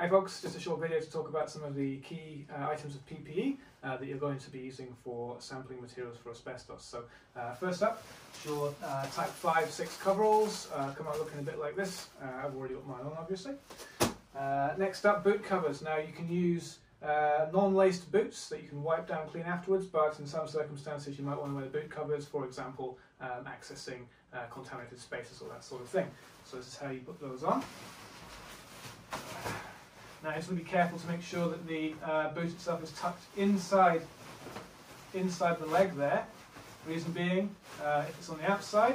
Hi folks, just a short video to talk about some of the key items of PPE that you're going to be using for sampling materials for asbestos. So first up, your type 5-6 coveralls come out looking a bit like this. I've already got mine on obviously. Next up, boot covers. Now you can use non-laced boots that you can wipe down clean afterwards, but in some circumstances you might want to wear the boot covers, for example accessing contaminated spaces or that sort of thing. So this is how you put those on. Now you just want to be careful to make sure that the boot itself is tucked inside the leg there. Reason being, if it's on the outside,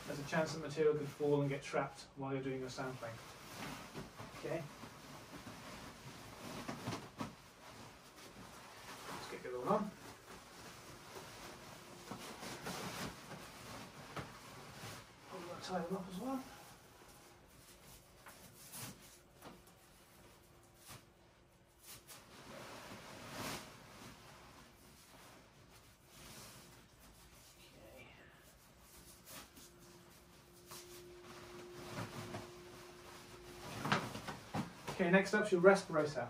there's a chance that material could fall and get trapped while you're doing your sampling. Okay. Let's get the other one on. I'm going to tie them up as well. Okay, next up is your respirator.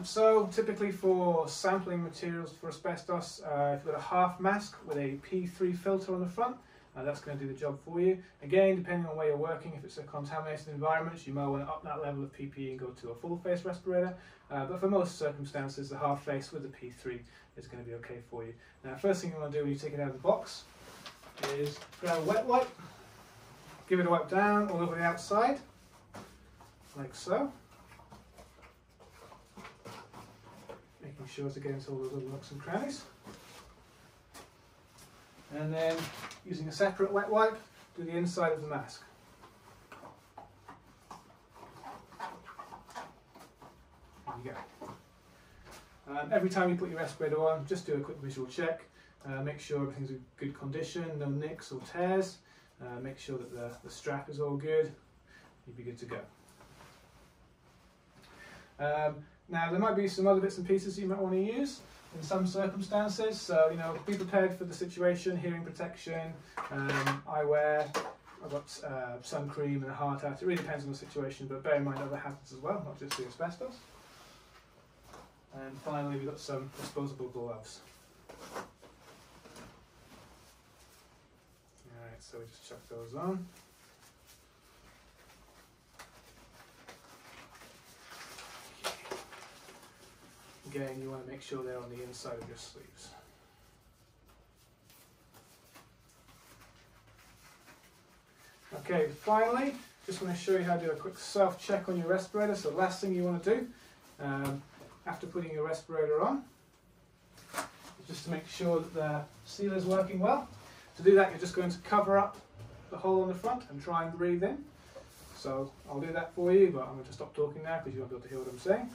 So typically for sampling materials for asbestos, if you've got a half mask with a P3 filter on the front, that's going to do the job for you. Again, depending on where you're working, if it's a contaminated environment, you might want to up that level of PPE and go to a full face respirator. But for most circumstances, the half face with the P3 is going to be okay for you. Now, first thing you want to do when you take it out of the box is grab a wet wipe. Give it a wipe down all over the outside, like so. Making sure to get into all those little nooks and crannies. And then, using a separate wet wipe, do the inside of the mask. There you go. Every time you put your respirator on, just do a quick visual check. Make sure everything's in good condition, no nicks or tears. Make sure that the strap is all good. You'll be good to go. Now there might be some other bits and pieces you might want to use in some circumstances. So be prepared for the situation: hearing protection, eyewear. I've got sun cream and a hard hat. It really depends on the situation, but bear in mind other hazards as well, not just the asbestos. And finally, we've got some disposable gloves. So we just chuck those on. Again, you want to make sure they're on the inside of your sleeves. Okay, finally, just want to show you how to do a quick self-check on your respirator. So the last thing you want to do after putting your respirator on is just to make sure that the seal is working well. To do that, you're just going to cover up the hole on the front and try and breathe in. So I'll do that for you, but I'm going to stop talking now because you won't be able to hear what I'm saying.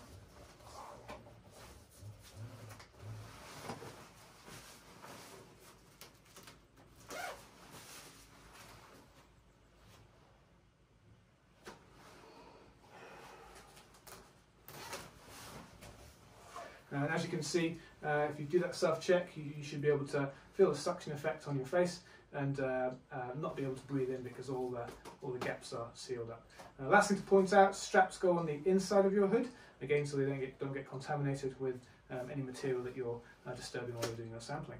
And as you can see, if you do that self-check, you should be able to feel the suction effect on your face and not be able to breathe in because all the gaps are sealed up. Last thing to point out, straps go on the inside of your hood, again so they don't get contaminated with any material that you're disturbing while you're doing your sampling.